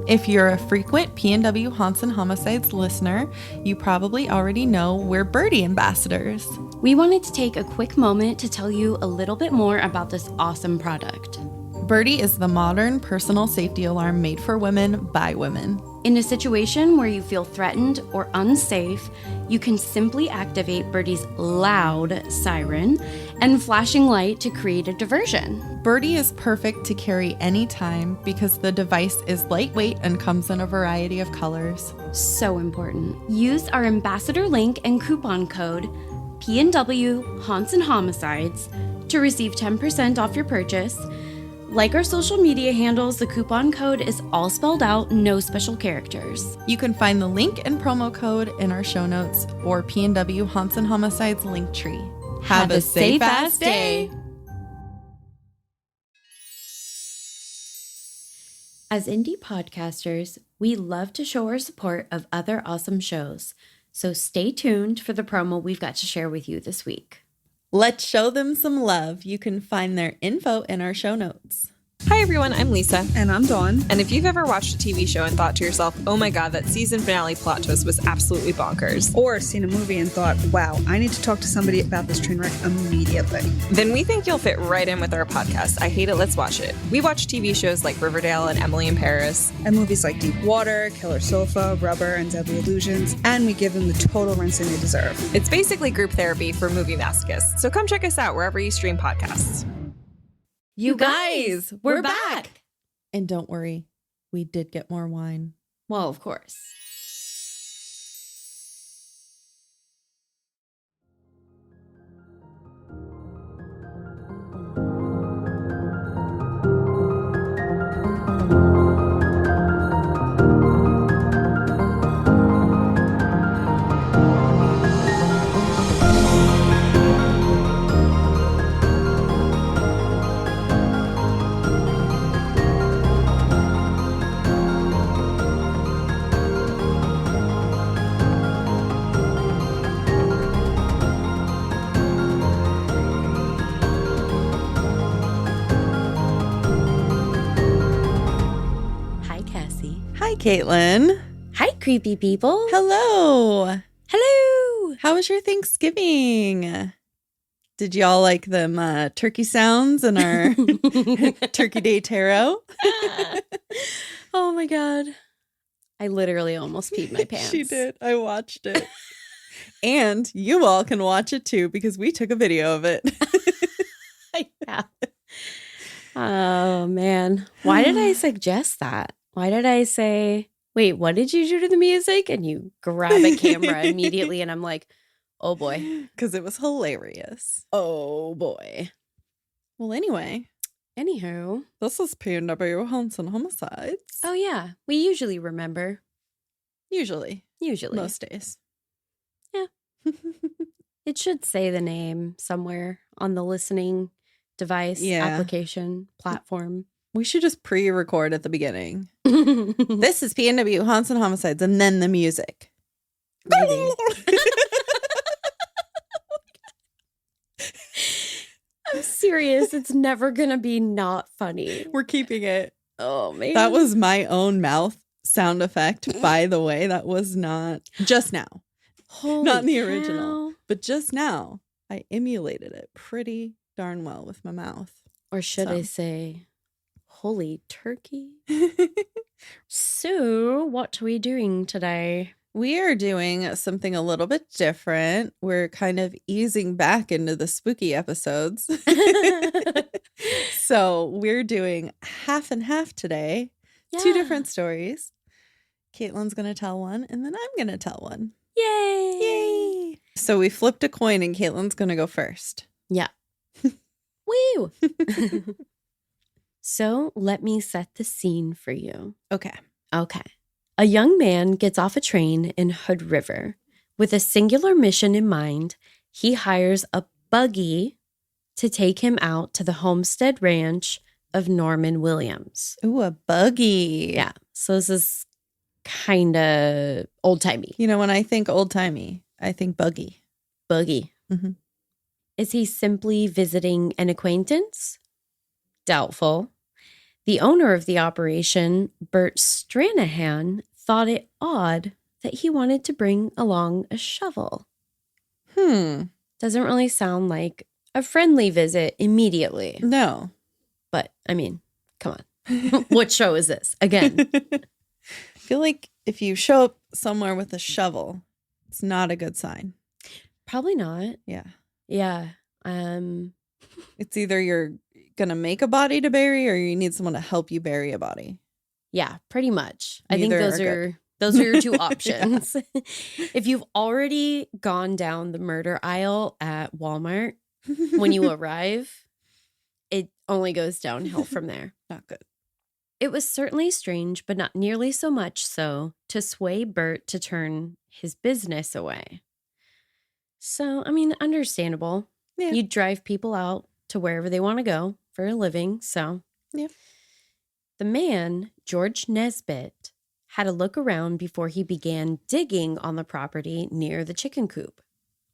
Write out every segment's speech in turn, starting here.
If you're a frequent P&W Haunts and Homicides listener, you probably already know we're Birdie ambassadors. We wanted to take a quick moment to tell you a little bit more about this awesome product. Birdie is the modern personal safety alarm made for women by women. In a situation where you feel threatened or unsafe, you can simply activate Birdie's loud siren and flashing light to create a diversion. Birdie is perfect to carry anytime because the device is lightweight and comes in a variety of colors. So important. Use our ambassador link and coupon code P&W Haunts and Homicides to receive 10% off your purchase. Like our social media handles, the coupon code is all spelled out, no special characters. You can find the link and promo code in our show notes or P&W Haunts and Homicides link tree. Have a safe ass day. As indie podcasters, we love to show our support of other awesome shows. So stay tuned for the promo we've got to share with you this week. Let's show them some love. You can find their info in our show notes. Hi everyone, I'm Lisa. And I'm Dawn. And if you've ever watched a TV show and thought to yourself, oh my god, that season finale plot twist was absolutely bonkers. Or seen a movie and thought, wow, I need to talk to somebody about this train wreck immediately. Then we think you'll fit right in with our podcast, I Hate It, Let's Watch It. We watch TV shows like Riverdale and Emily in Paris. And movies like Deep Water, Killer Sofa, Rubber, and Deadly Illusions. And we give them the total rinsing they deserve. It's basically group therapy for movie masochists. So come check us out wherever you stream podcasts. You guys, we're back. And don't worry, we did get more wine. Well, of course. Hi, Caitlin. Hi, creepy people. Hello. Hello. How was your Thanksgiving? Did y'all like them turkey sounds in our Turkey Day Tarot? Oh my God. I literally almost peed my pants. She did. I watched it. And you all can watch it too because we took a video of it. Yeah. Oh man. Why did I suggest that? Why did I say, wait, what did you do to the music? And you grab a camera immediately and I'm like, oh boy. Because it was hilarious. Oh boy. Well, anyway. Anywho. This is P&W Haunts and Homicides. Oh yeah. We usually remember. Usually. Most days. Yeah. It should say the name somewhere on the listening device, application, platform. We should just pre-record at the beginning. This is P&W Haunts and Homicides, and then the music. Maybe. I'm serious. It's never going to be not funny. We're keeping it. Oh, man. That was my own mouth sound effect, by the way. That was not just now. Not in the original. But just now, I emulated it pretty darn well with my mouth. Or should I say... Holy turkey. So, what are we doing today? We are doing something a little bit different. We're kind of easing back into the spooky episodes. So, we're doing half and half today. Yeah. 2 different stories. Caitlin's going to tell one, and then I'm going to tell one. Yay! Yay! So, we flipped a coin, and Caitlin's going to go first. Yeah. Woo! So let me set the scene for you. Okay. A young man gets off a train in Hood River. With a singular mission in mind, he hires a buggy to take him out to the homestead ranch of Norman Williams. Ooh, a buggy. Yeah. So this is kind of old-timey. You know, when I think old-timey, I think buggy. Buggy. Mm-hmm. Is he simply visiting an acquaintance? Doubtful. The owner of the operation, Bert Stranahan, thought it odd that he wanted to bring along a shovel. Doesn't really sound like a friendly visit immediately. No. But, I mean, come on. What show is this? Again. I feel like if you show up somewhere with a shovel, it's not a good sign. Probably not. Yeah. Yeah. It's either you're going to make a body to bury or you need someone to help you bury a body. Yeah, pretty much. I Neither think those are your two options. If you've already gone down the murder aisle at Walmart, when you arrive, it only goes downhill from there. Not good. It was certainly strange, but not nearly so much so to sway Bert to turn his business away. So, I mean, understandable. Yeah. You drive people out to wherever they want to go for a living, so. Yeah. The man, George Nesbitt, had a look around before he began digging on the property near the chicken coop.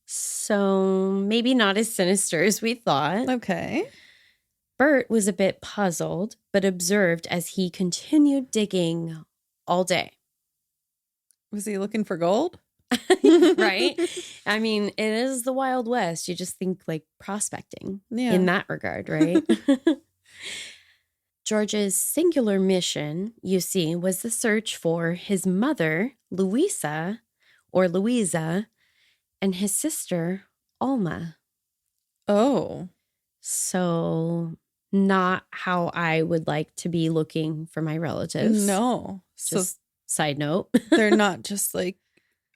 So maybe not as sinister as we thought. Okay. Bert was a bit puzzled, but observed as he continued digging all day. Was he looking for gold? Right? I mean, it is the Wild West. You just think like prospecting in that regard, right? George's singular mission, you see, was the search for his mother, Louisa, and his sister, Alma. Oh. So not how I would like to be looking for my relatives. No. Just side note. They're not just like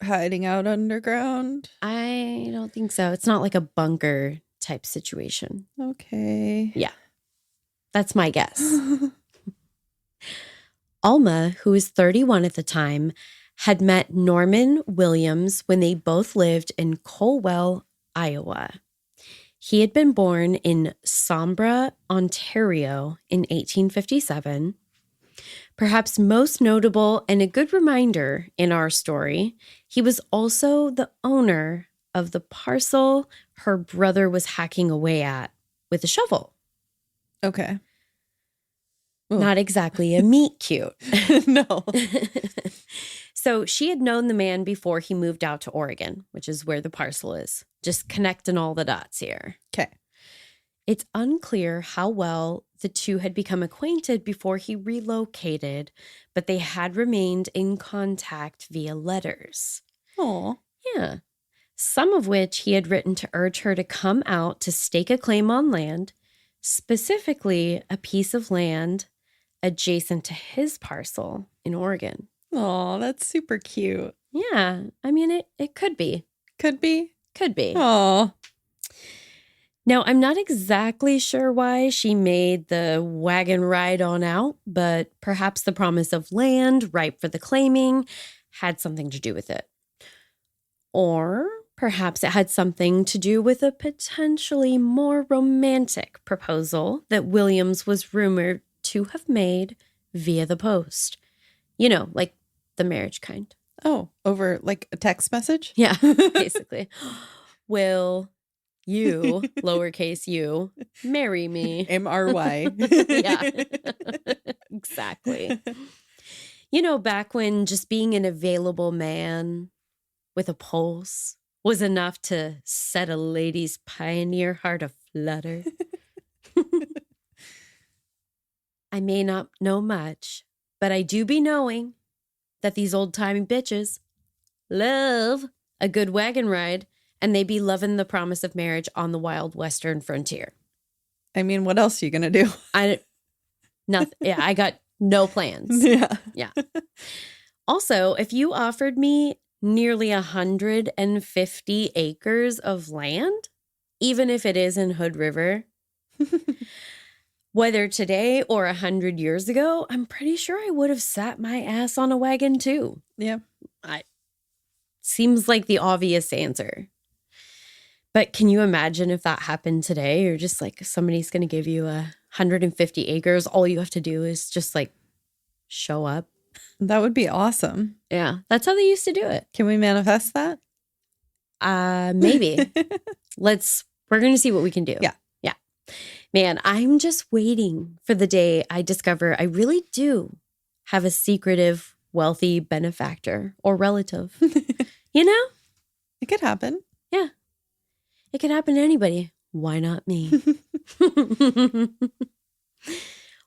hiding out underground? I don't think so. It's not like a bunker type situation. Okay. Yeah. That's my guess. Alma, who was 31 at the time, had met Norman Williams when they both lived in Colwell, Iowa. He had been born in Sombra, Ontario in 1857. Perhaps most notable and a good reminder in our story, he was also the owner of the parcel her brother was hacking away at with a shovel. Okay. Ooh. Not exactly a meet cute. No. So she had known the man before he moved out to Oregon, which is where the parcel is. Just connecting all the dots here. Okay. It's unclear how well the two had become acquainted before he relocated, but they had remained in contact via letters. Oh. Yeah. Some of which he had written to urge her to come out to stake a claim on land, specifically a piece of land adjacent to his parcel in Oregon. Oh, that's super cute. Yeah. I mean, it could be. Could be. Could be. Oh. Now, I'm not exactly sure why she made the wagon ride on out, but perhaps the promise of land ripe for the claiming had something to do with it. Or perhaps it had something to do with a potentially more romantic proposal that Williams was rumored to have made via the post. You know, like the marriage kind. Oh, over like a text message? Yeah, basically. Will you, lowercase u, marry me? M-R-Y. Yeah, exactly. You know, back when just being an available man with a pulse was enough to set a lady's pioneer heart aflutter. I may not know much, but I do be knowing that these old-timey bitches love a good wagon ride, and they be loving the promise of marriage on the wild western frontier. I mean, what else are you going to do? Nothing. Yeah, I got no plans. Yeah. Also, if you offered me nearly 150 acres of land, even if it is in Hood River, whether today or 100 years ago, I'm pretty sure I would have sat my ass on a wagon too. Yeah. Seems like the obvious answer. But can you imagine if that happened today? You're just like, somebody's going to give you 150 acres. All you have to do is just like show up. That would be awesome. Yeah. That's how they used to do it. Can we manifest that? Maybe. We're going to see what we can do. Yeah. Yeah. Man, I'm just waiting for the day I discover I really do have a secretive, wealthy benefactor or relative. You know? It could happen. Yeah. It could happen to anybody. Why not me?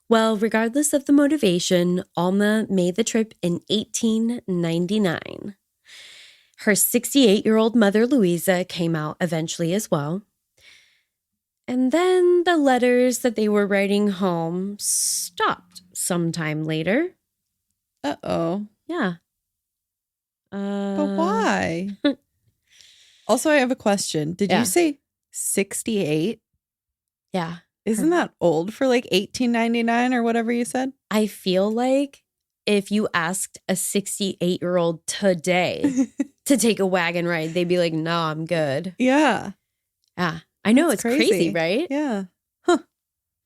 Well, regardless of the motivation, Alma made the trip in 1899. Her 68-year-old mother, Louisa, came out eventually as well. And then the letters that they were writing home stopped sometime later. Uh-oh. Yeah. But why? Also, I have a question. Did you say 68? Yeah. Isn't that old for like 1899 or whatever you said? I feel like if you asked a 68-year-old today to take a wagon ride, they'd be like, no, I'm good. Yeah. Yeah. I know. That's it's crazy, right? Yeah. Huh.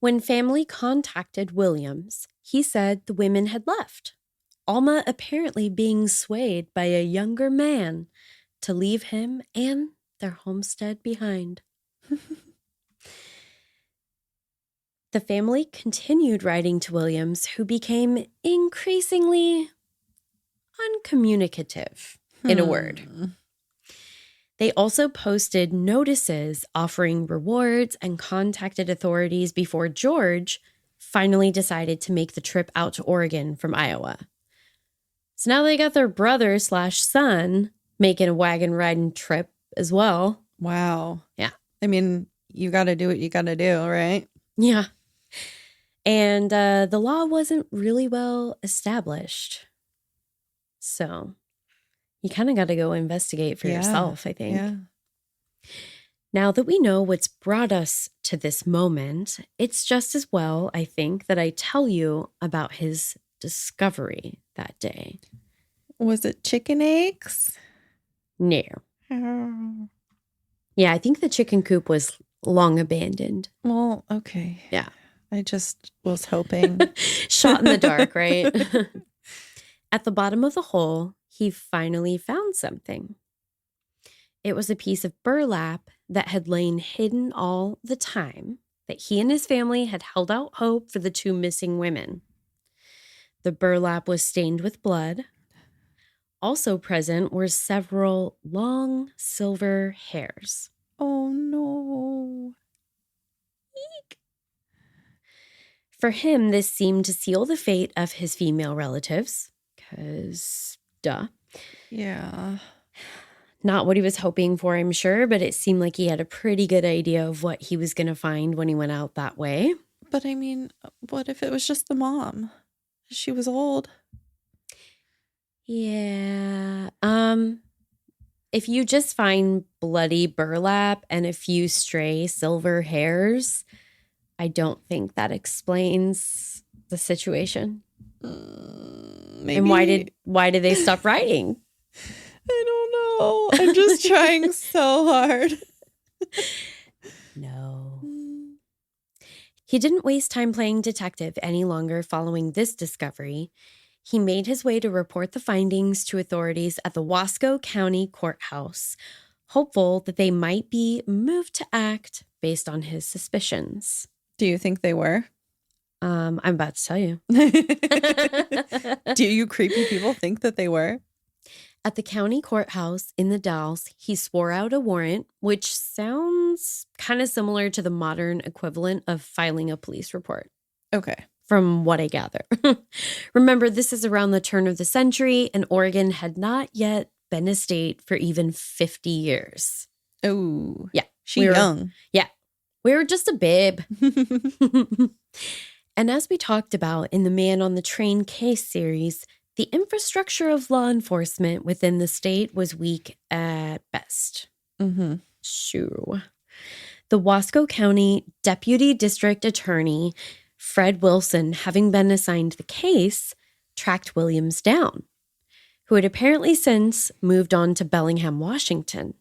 When family contacted Williams, he said the women had left. Alma apparently being swayed by a younger man to leave him and their homestead behind. The family continued writing to Williams, who became increasingly uncommunicative, in a word. They also posted notices offering rewards and contacted authorities before George finally decided to make the trip out to Oregon from Iowa. So now they got their brother/son making a wagon riding trip as well. Wow. Yeah. I mean, you got to do what you got to do, right? Yeah. And the law wasn't really well established. So you kind of got to go investigate for yourself, I think. Yeah. Now that we know what's brought us to this moment, it's just as well, I think, that I tell you about his discovery that day. Was it chicken eggs? No. Yeah, I think the chicken coop was long abandoned. Well, okay. Yeah. I just was hoping. Shot in the dark, right? At the bottom of the hole, he finally found something. It was a piece of burlap that had lain hidden all the time that he and his family had held out hope for the two missing women. The burlap was stained with blood. Also present were several long silver hairs. Oh, no. Eek. For him, this seemed to seal the fate of his female relatives, because, duh. Yeah. Not what he was hoping for, I'm sure, but it seemed like he had a pretty good idea of what he was going to find when he went out that way. But I mean, what if it was just the mom? She was old. Yeah. If you just find bloody burlap and a few stray silver hairs, I don't think that explains the situation. Maybe. And why did they stop writing? I don't know. I'm just trying so hard. No. He didn't waste time playing detective any longer following this discovery. He made his way to report the findings to authorities at the Wasco County Courthouse, hopeful that they might be moved to act based on his suspicions. Do you think they were? I'm about to tell you. Do you creepy people think that they were? At the county courthouse in the Dalles, he swore out a warrant, which sounds kind of similar to the modern equivalent of filing a police report. Okay. From what I gather. Remember, this is around the turn of the century, and Oregon had not yet been a state for even 50 years. Oh. Yeah. She's young. Yeah. We were just a babe. And as we talked about in the Man on the Train case series, the infrastructure of law enforcement within the state was weak at best. Mm-hmm. Sure. The Wasco County Deputy District Attorney, Fred Wilson, having been assigned the case, tracked Williams down, who had apparently since moved on to Bellingham, Washington.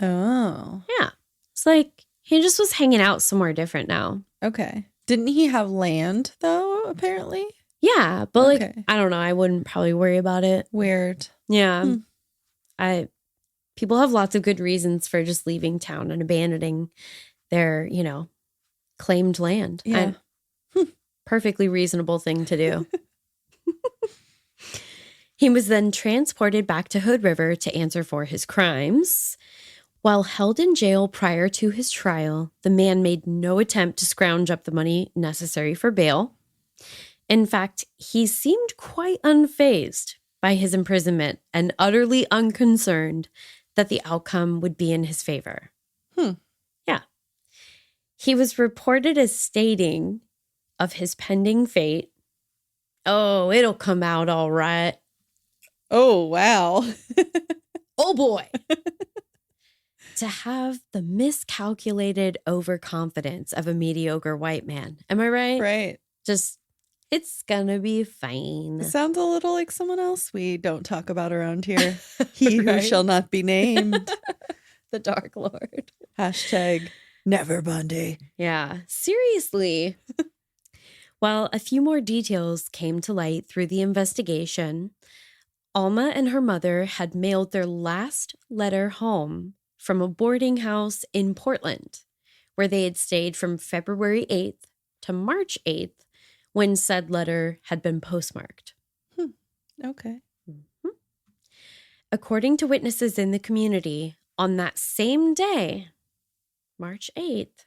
Oh. Yeah. It's like he just was hanging out somewhere different now. Okay. Didn't he have land, though, apparently? Yeah, but Okay. I don't know. I wouldn't probably worry about it. Weird. Yeah. People have lots of good reasons for just leaving town and abandoning their, claimed land. Yeah. Perfectly reasonable thing to do. He was then transported back to Hood River to answer for his crimes. While held in jail prior to his trial, the man made no attempt to scrounge up the money necessary for bail. In fact, he seemed quite unfazed by his imprisonment and utterly unconcerned that the outcome would be in his favor. Yeah. He was reported as stating of his pending fate, "Oh, it'll come out all right." Oh, wow. Oh, boy. To have the miscalculated overconfidence of a mediocre white man. Am I right? Right. Just, it's gonna be fine. It sounds a little like someone else we don't talk about around here. He who Right? shall not be named. The Dark Lord. Hashtag never Bundy. Yeah, seriously. Well, a few more details came to light through the investigation. Alma and her mother had mailed their last letter home from a boarding house in Portland, where they had stayed from February 8th to March 8th when said letter had been postmarked. Okay. Mm-hmm. According to witnesses in the community, on that same day, March 8th,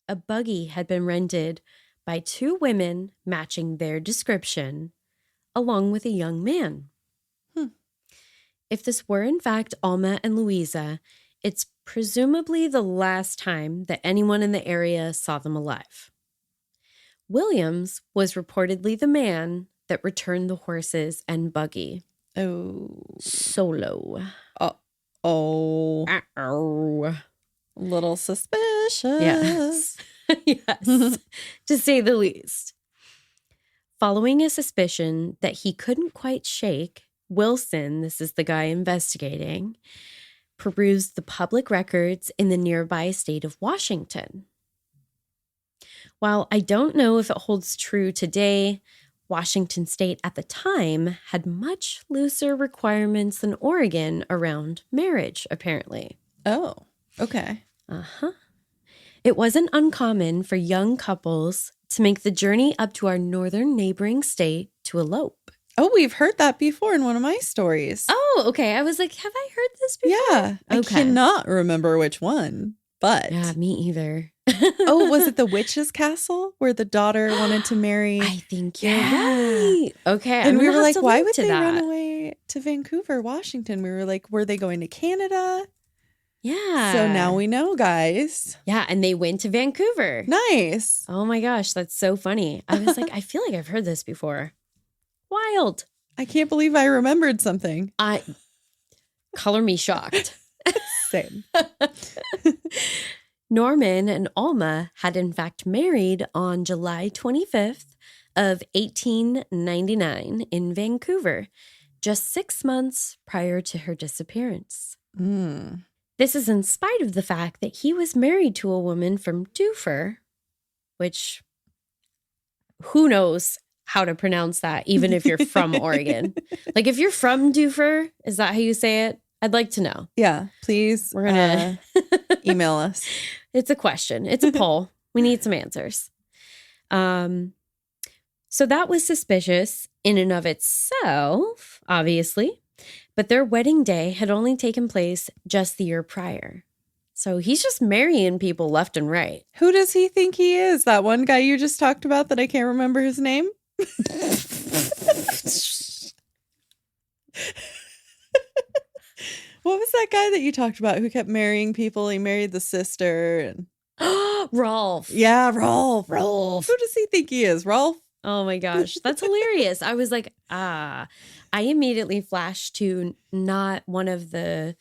a buggy had been rented by two women matching their description, along with a young man. If this were in fact Alma and Louisa, it's presumably the last time that anyone in the area saw them alive. Williams was reportedly the man that returned the horses and buggy. Oh. Solo. Oh. Uh-oh. A little suspicious. Yes. Yes, to say the least. Following a suspicion that he couldn't quite shake, Wilson, this is the guy investigating, perused the public records in the nearby state of Washington. While I don't know if it holds true today, Washington state at the time had much looser requirements than Oregon around marriage, apparently. Oh, okay. Uh-huh. It wasn't uncommon for young couples to make the journey up to our northern neighboring state to elope. Oh, we've heard that before in one of my stories. Oh, okay. I was like, have I heard this before? Yeah. I Okay. cannot remember which one, but. Yeah, me either. Oh, was it the witch's castle where the daughter wanted to marry? I think you're Yeah. right. Okay. And we were like, why would to they that? run away to Vancouver, Washington? We were like, were they going to Canada? Yeah. So now we know, guys. Yeah, and they went to Vancouver. Nice. Oh my gosh, that's so funny. I was like, I feel like I've heard this before. Wild. I can't believe I remembered something. Color me shocked. Same. Norman and Alma had in fact married on July 25th of 1899 in Vancouver, just 6 months prior to her disappearance. This is in spite of the fact that he was married to a woman from Duffer, which who knows how to pronounce that, even if you're from Oregon. Like, if you're from Duffer, is that how you say it? I'd like to know. Yeah, please. We're going to email us. It's a question. It's a poll. We need some answers. So that was suspicious in and of itself, obviously. But their wedding day had only taken place just the year prior. So he's just marrying people left and right. Who does he think he is? That one guy you just talked about that I can't remember his name? What was that guy that you talked about who kept marrying people? He married the sister. And Rolf. yeah, Rolf. Rolf. Who does he think he is? Rolf? Oh my gosh. That's hilarious. I was like, I immediately flashed to not one of the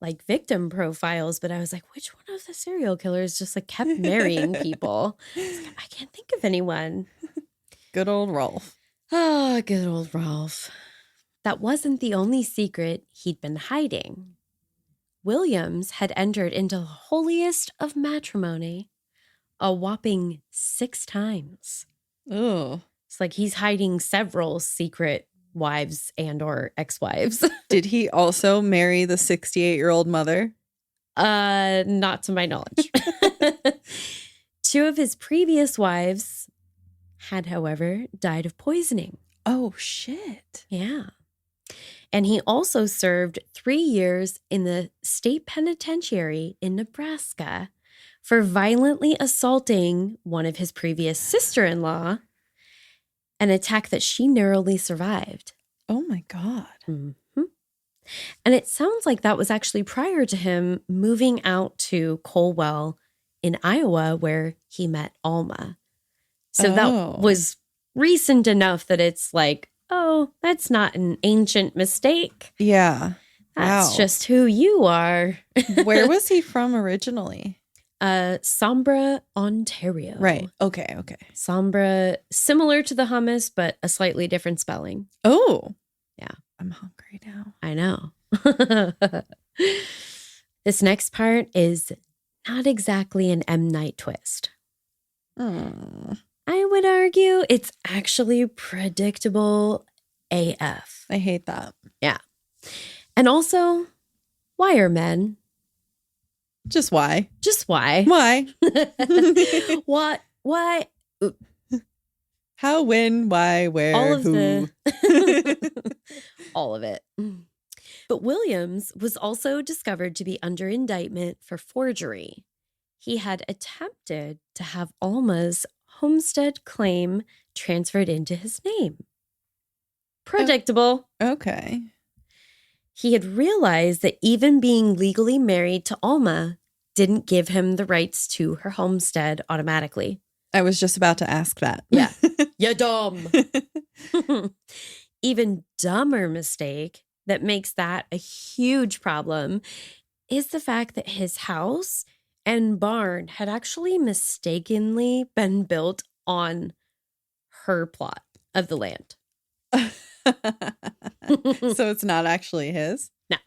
like victim profiles, but I was like, which one of the serial killers just like kept marrying people? I can't think of anyone. Good old Rolf. Ah, good old Rolf. That wasn't the only secret he'd been hiding. Williams had entered into the holiest of matrimony a whopping 6 times. Oh. It's like he's hiding several secret wives and or ex-wives. Did he also marry the 68-year-old mother? Not to my knowledge. 2 of his previous wives had, however, died of poisoning. Oh, shit. Yeah. And he also served 3 years in the state penitentiary in Nebraska for violently assaulting one of his previous sister-in-law, an attack that she narrowly survived. Oh, my God. Mm-hmm. And it sounds like that was actually prior to him moving out to Colwell in Iowa, where he met Alma. So that was recent enough that it's like, oh, that's not an ancient mistake. Yeah. That's just who you are. Where was he from originally? Sombra, Ontario. Right. Okay. Sombra, similar to the hummus, but a slightly different spelling. Oh. Yeah. I'm hungry now. I know. This next part is not exactly an M. Night twist. Oh. I would argue it's actually predictable AF. I hate that. Yeah. And also, why are men? Just why? Just why? Why? What? Why? How, when, why, where, All of who? All of it. But Williams was also discovered to be under indictment for forgery. He had attempted to have Alma's homestead claim transferred into his name. Predictable. Okay. He had realized that even being legally married to Alma didn't give him the rights to her homestead automatically. I was just about to ask that. Yeah. You're dumb. Even dumber mistake that makes that a huge problem is the fact that his house and barn had actually mistakenly been built on her plot of the land. So it's not actually his? No.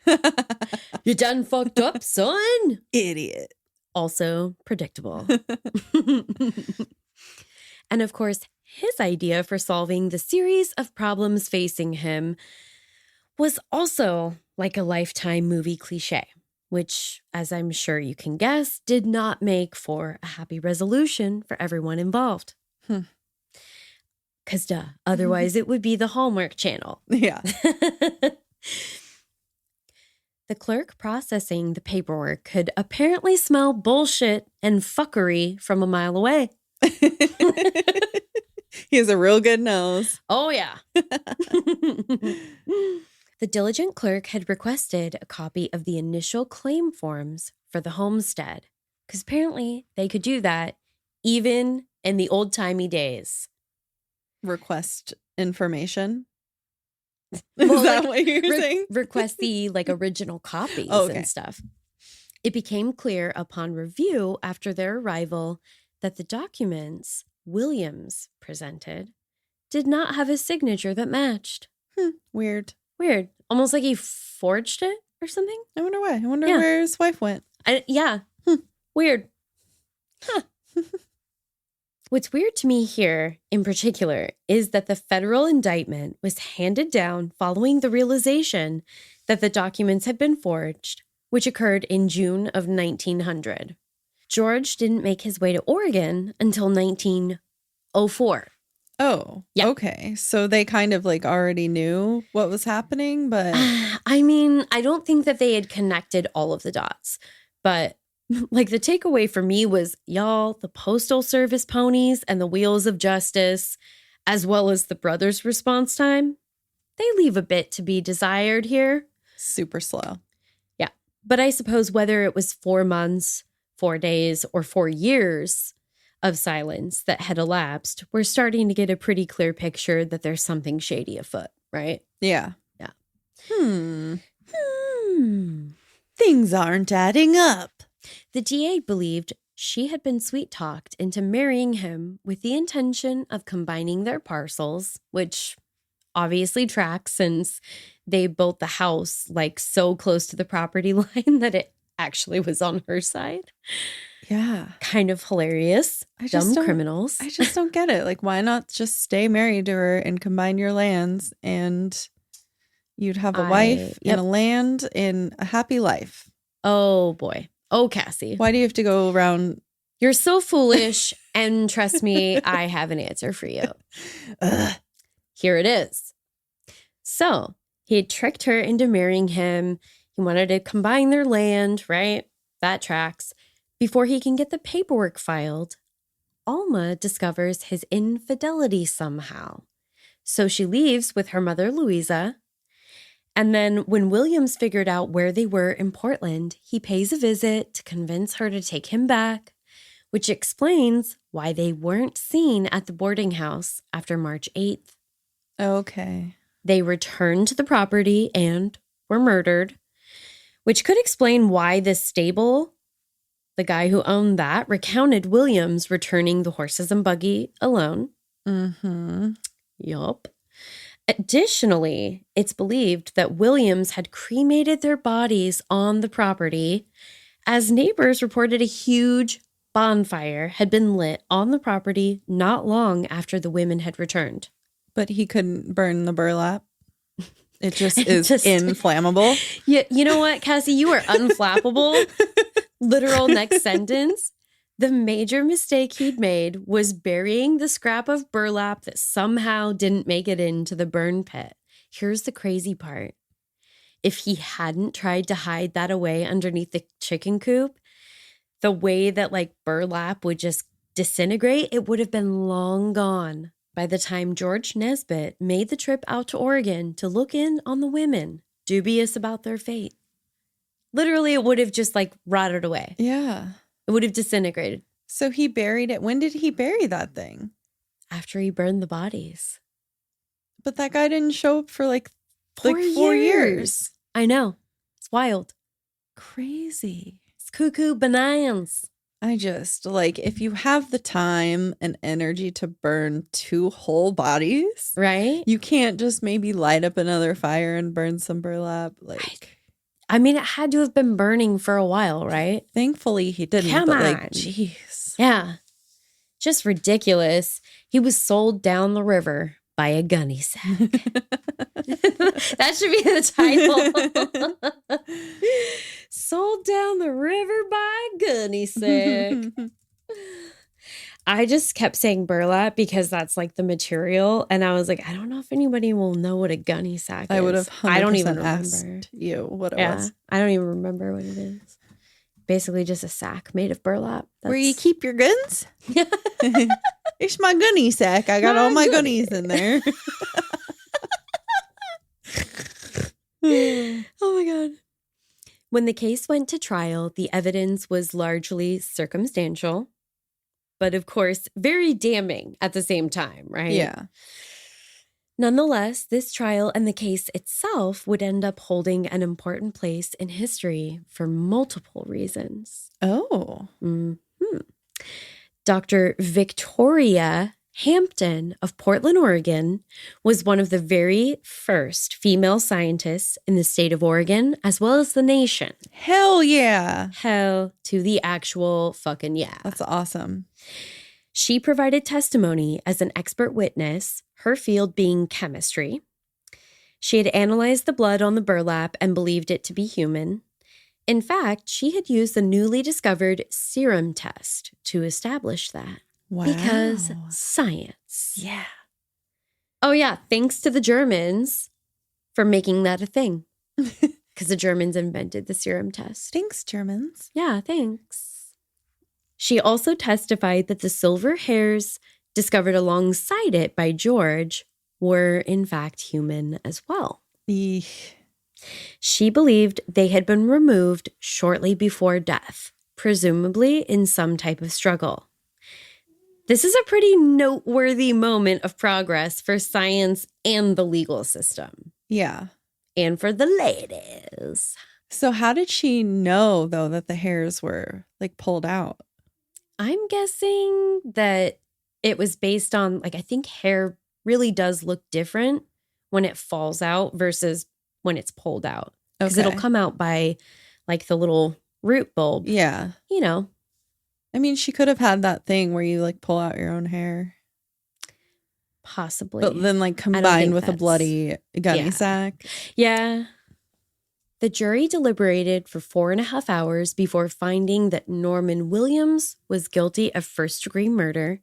You done fucked up, son. Idiot. Also predictable. And of course, his idea for solving the series of problems facing him was also like a Lifetime movie cliche, which, as I'm sure you can guess, did not make for a happy resolution for everyone involved. Because otherwise it would be the Hallmark Channel. Yeah. The clerk processing the paperwork could apparently smell bullshit and fuckery from a mile away. He has a real good nose. Oh, yeah. The diligent clerk had requested a copy of the initial claim forms for the homestead, because apparently they could do that even in the old-timey days. Request information? Well, Is that what you're saying? Request the original copies okay. and stuff. It became clear upon review after their arrival that the documents Williams presented did not have a signature that matched. Weird. Almost like he forged it or something. I wonder why. I wonder where his wife went. Yeah. Weird. Huh. What's weird to me here, in particular, is that the federal indictment was handed down following the realization that the documents had been forged, which occurred in June of 1900. George didn't make his way to Oregon until 1904. Oh, yeah. Okay. So they kind of already knew what was happening, but... I mean, I don't think that they had connected all of the dots, but... the takeaway for me was, y'all, the Postal Service ponies and the wheels of justice, as well as the brothers' response time, they leave a bit to be desired here. Super slow. Yeah. But I suppose whether it was 4 months, 4 days, or 4 years of silence that had elapsed, we're starting to get a pretty clear picture that there's something shady afoot, right? Yeah. Yeah. Things aren't adding up. The DA believed she had been sweet-talked into marrying him with the intention of combining their parcels, which obviously tracks since they built the house so close to the property line that it actually was on her side. Yeah. Kind of hilarious. Dumb criminals. I just don't get it. Why not just stay married to her and combine your lands and you'd have a wife and a land and a happy life? Oh, boy. Oh, Cassie. Why do you have to go around You're so foolish. And trust me, I have an answer for you. Here it is. So he had tricked her into marrying him. He wanted to combine their land, right? That tracks. Before he can get the paperwork filed, Alma discovers his infidelity somehow. So she leaves with her mother, Louisa. And then when Williams figured out where they were in Portland, he pays a visit to convince her to take him back, which explains why they weren't seen at the boarding house after March 8th. Okay. They returned to the property and were murdered, which could explain why this stable, the guy who owned that, recounted Williams returning the horses and buggy alone. Mm-hmm. Yup. Additionally, it's believed that Williams had cremated their bodies on the property, as neighbors reported a huge bonfire had been lit on the property not long after the women had returned. But he couldn't burn the burlap. It just is inflammable. Yeah, you know what, Cassie? You are unflappable. Literal next sentence. The major mistake he'd made was burying the scrap of burlap that somehow didn't make it into the burn pit. Here's the crazy part. If he hadn't tried to hide that away underneath the chicken coop, the way that like burlap would just disintegrate, it would have been long gone by the time George Nesbitt made the trip out to Oregon to look in on the women, dubious about their fate. Literally, it would have just like rotted away. Yeah. It would have disintegrated. So he buried it. When did he bury that thing? After he burned the bodies. But that guy didn't show up for like 4 years. I know. It's wild. Crazy. It's cuckoo bananas. I just like, if you have the time and energy to burn 2 whole bodies, right? You can't just maybe light up another fire and burn some burlap. Like, I mean, it had to have been burning for a while, right? Thankfully he didn't. Come but on. like, jeez. Yeah. Just ridiculous. He was sold down the river by a gunnysack. That should be the title. Sold down the river by a gunnysack. I just kept saying burlap because that's like the material. And I was like, I don't know if anybody will know what a gunnysack is. I would have 100% I don't even remember. asked you what it was. I don't even remember what it is. Basically just a sack made of burlap. Where you keep your guns? It's my gunny sack. I got all my gunnies in there. Oh my God. When the case went to trial, the evidence was largely circumstantial, but of course, very damning at the same time, right? Yeah. Nonetheless, this trial and the case itself would end up holding an important place in history for multiple reasons. Oh. Mm-hmm. Dr. Victoria Hampton of Portland, Oregon, was one of the very first female scientists in the state of Oregon, as well as the nation. Hell yeah. Hell to the actual fucking yeah. That's awesome. She provided testimony as an expert witness, her field being chemistry. She had analyzed the blood on the burlap and believed it to be human. In fact, she had used the newly discovered serum test to establish that. Wow. Because science. Yeah. Oh, yeah. Thanks to the Germans for making that a thing. Because the Germans invented the serum test. Thanks, Germans. Yeah, thanks. She also testified that the silver hairs discovered alongside it by George were, in fact, human as well. Eesh. She believed they had been removed shortly before death, presumably in some type of struggle. This is a pretty noteworthy moment of progress for science and the legal system. Yeah. And for the ladies. So how did she know, though, that the hairs were, like, pulled out? I'm guessing that it was based on, like, I think hair really does look different when it falls out versus when it's pulled out. Because it'll come out by, like, the little root bulb. Yeah. You know. I mean, she could have had that thing where you, like, pull out your own hair. Possibly. But then, like, combined with a bloody gunny sack. Yeah. The jury deliberated for 4.5 hours before finding that Norman Williams was guilty of first-degree murder,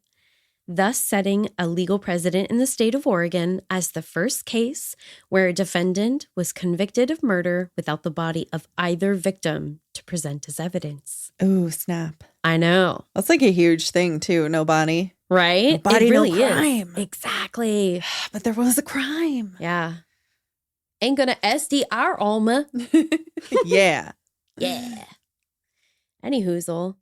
thus setting a legal precedent in the state of Oregon as the first case where a defendant was convicted of murder without the body of either victim to present as evidence. Ooh, snap. I know. That's like a huge thing, too. No body. Right? No body, it really no crime. is. Exactly. But there was a crime. Yeah. Ain't gonna SDR Alma. Yeah. Yeah. Any hoozle.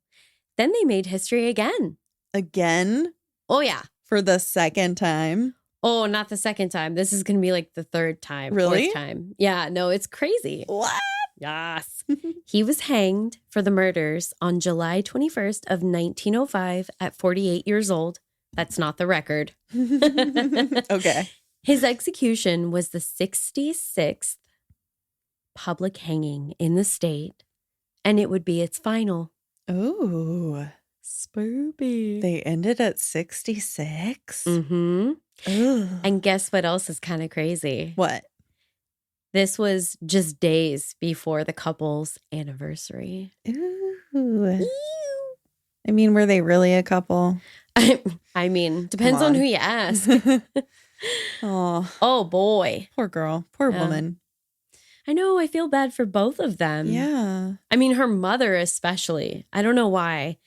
Then they made history again. Again? Oh, yeah. For the second time? Oh, not the second time. This is going to be like the third time. Really? Fourth time. Yeah, no, it's crazy. What? Yes. He was hanged for the murders on July 21st of 1905 at 48 years old. That's not the record. Okay. His execution was the 66th public hanging in the state, and it would be its final. Ooh. Spoopy. They ended at 66? Mm-hmm. Ooh. And guess what else is kind of crazy? What? This was just days before the couple's anniversary. Ooh. I mean, were they really a couple? I mean, depends on who you ask. Oh, boy. Poor girl. Poor woman. I know. I feel bad for both of them. Yeah. I mean, her mother especially. I don't know why.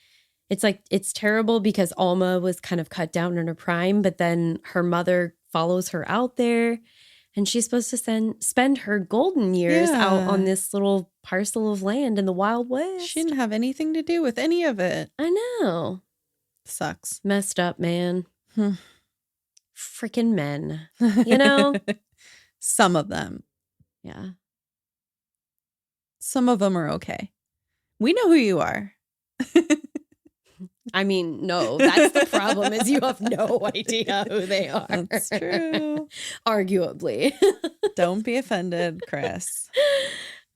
It's like, it's terrible because Alma was kind of cut down in her prime, but then her mother follows her out there and she's supposed to spend her golden years out on this little parcel of land in the Wild West. She didn't have anything to do with any of it. I know. Sucks. Messed up, man. Freaking men. You know? Some of them. Yeah. Some of them are okay. We know who you are. I mean, no, that's the problem is you have no idea who they are. That's true. Arguably. Don't be offended, Chris.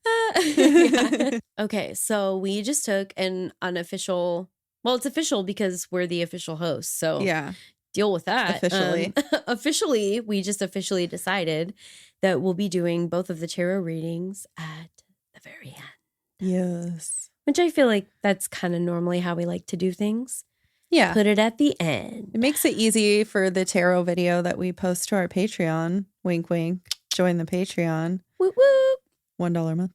Yeah. Okay, so we just took an unofficial, well, it's official because we're the official host. So yeah, deal with that. Officially. Officially, we just officially decided that we'll be doing both of the tarot readings at the very end. Yes. Which I feel like that's kind of normally how we like to do things. Yeah. Put it at the end. It makes it easy for the tarot video that we post to our Patreon. Wink, wink. Join the Patreon. Whoop, whoop. $1 a month.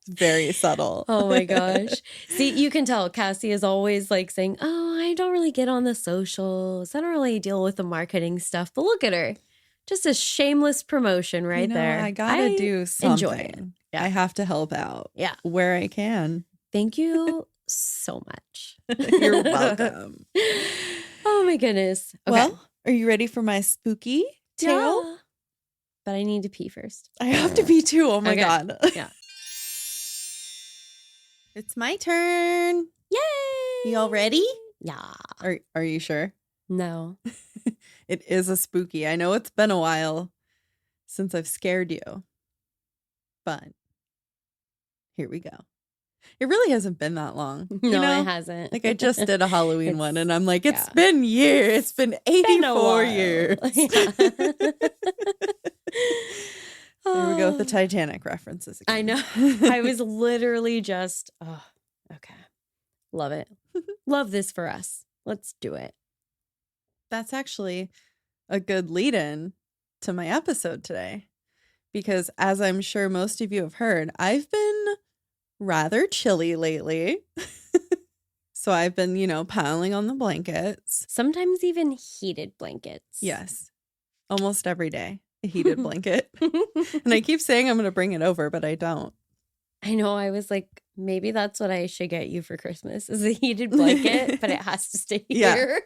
It's very subtle. Oh my gosh. See, you can tell Cassie is always like saying, oh, I don't really get on the socials. I don't really deal with the marketing stuff. But look at her. Just a shameless promotion right there. I gotta do something. Enjoy it. Yeah. I have to help out. Yeah. Where I can. Thank you so much. You're welcome. Oh my goodness. Okay. Well, are you ready for my spooky tale? Yeah. But I need to pee first. I have to pee too. Oh my Okay. God. Yeah. It's my turn. Yay! You all ready? Yeah. Are you sure? No. It is a spooky. I know it's been a while since I've scared you. But here we go. It really hasn't been that long. No, you know? it hasn't. Like I just did a Halloween one and I'm like, it's yeah. been years. It's been 84 while. years. Yeah. There we go with the Titanic references again. I know. I was literally just, oh, okay. Love it. Love this for us. Let's do it. That's actually a good lead-in to my episode today. Because as I'm sure most of you have heard, I've been rather chilly lately. So I've been, piling on the blankets. Sometimes even heated blankets. Yes. Almost every day. A heated blanket. And I keep saying I'm going to bring it over, but I don't. I know. I was like, maybe that's what I should get you for Christmas is a heated blanket, but it has to stay here.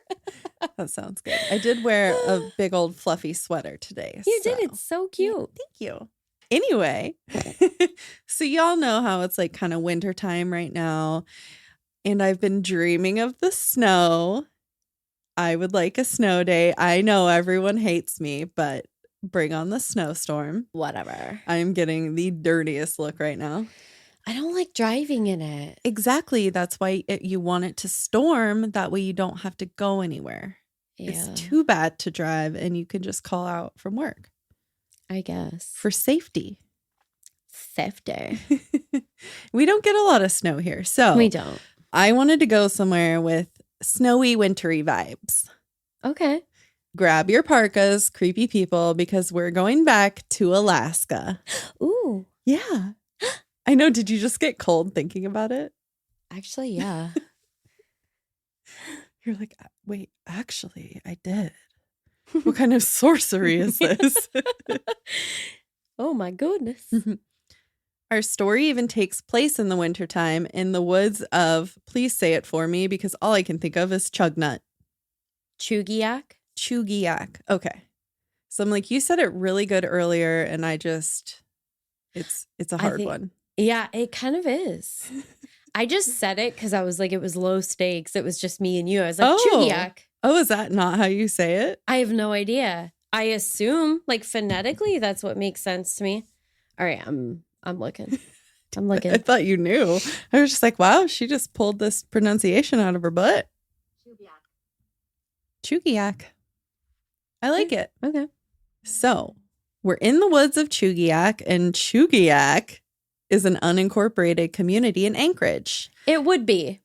That sounds good. I did wear a big old fluffy sweater today. You did. It's so cute. Thank you. Anyway, so y'all know how it's like kind of winter time right now. And I've been dreaming of the snow. I would like a snow day. I know everyone hates me, but bring on the snowstorm. Whatever. I'm getting the dirtiest look right now. I don't like driving in it. Exactly. That's why you want it to storm. That way you don't have to go anywhere. Yeah. It's too bad to drive and you can just call out from work. I guess. For safety. Safety. We don't get a lot of snow here, so We don't. I wanted to go somewhere with snowy, wintry vibes. Okay. Grab your parkas, creepy people, because we're going back to Alaska. Ooh. Yeah. I know. Did you just get cold thinking about it? Actually, yeah. You're like, wait, actually, I did. What kind of sorcery is this? Oh, my goodness. Our story even takes place in the wintertime in the woods of, please say it for me, because all I can think of is Chugnut. Chugiak? Chugiak. Okay. So I'm like, you said it really good earlier, and I just, it's a hard one. Yeah, it kind of is. I just said it because I was like, it was low stakes. It was just me and you. I was like, Chugiak. Oh, is that not how you say it? I have no idea. I assume, like, phonetically, that's what makes sense to me. All right, I'm looking. I'm looking. I thought you knew. I was just like, wow, she just pulled this pronunciation out of her butt. Chugiak. I like it. Okay. So we're in the woods of Chugiak, and Chugiak is an unincorporated community in Anchorage. It would be.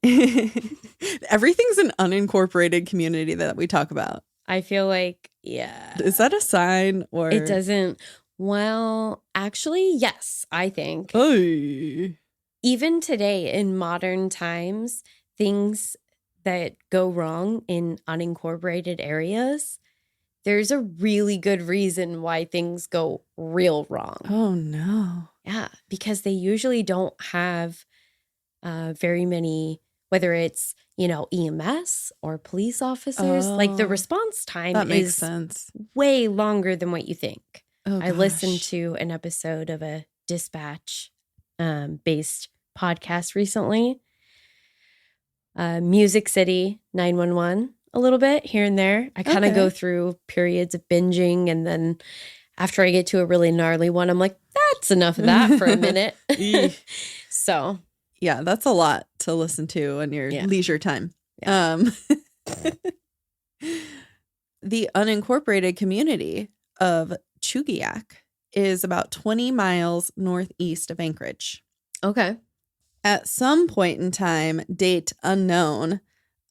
Everything's an unincorporated community that we talk about. I feel like, yeah. Is that a sign or? It doesn't. Well, actually, yes, I think. Oh. Even today in modern times, things that go wrong in unincorporated areas, there's a really good reason why things go real wrong. Oh, no. Yeah, because they usually don't have very many, whether it's, EMS or police officers. Like the response time makes is sense. way longer than what you think. Oh, I listened to an episode of a dispatch based podcast recently. Music City 911 a little bit here and there. I kind of go through periods of binging, and then after I get to a really gnarly one, I'm like, that's enough of that for a minute. So yeah, that's a lot to listen to in your leisure time. Yeah. The unincorporated community of Chugiak is about 20 miles northeast of Anchorage. Okay. At some point in time, date unknown,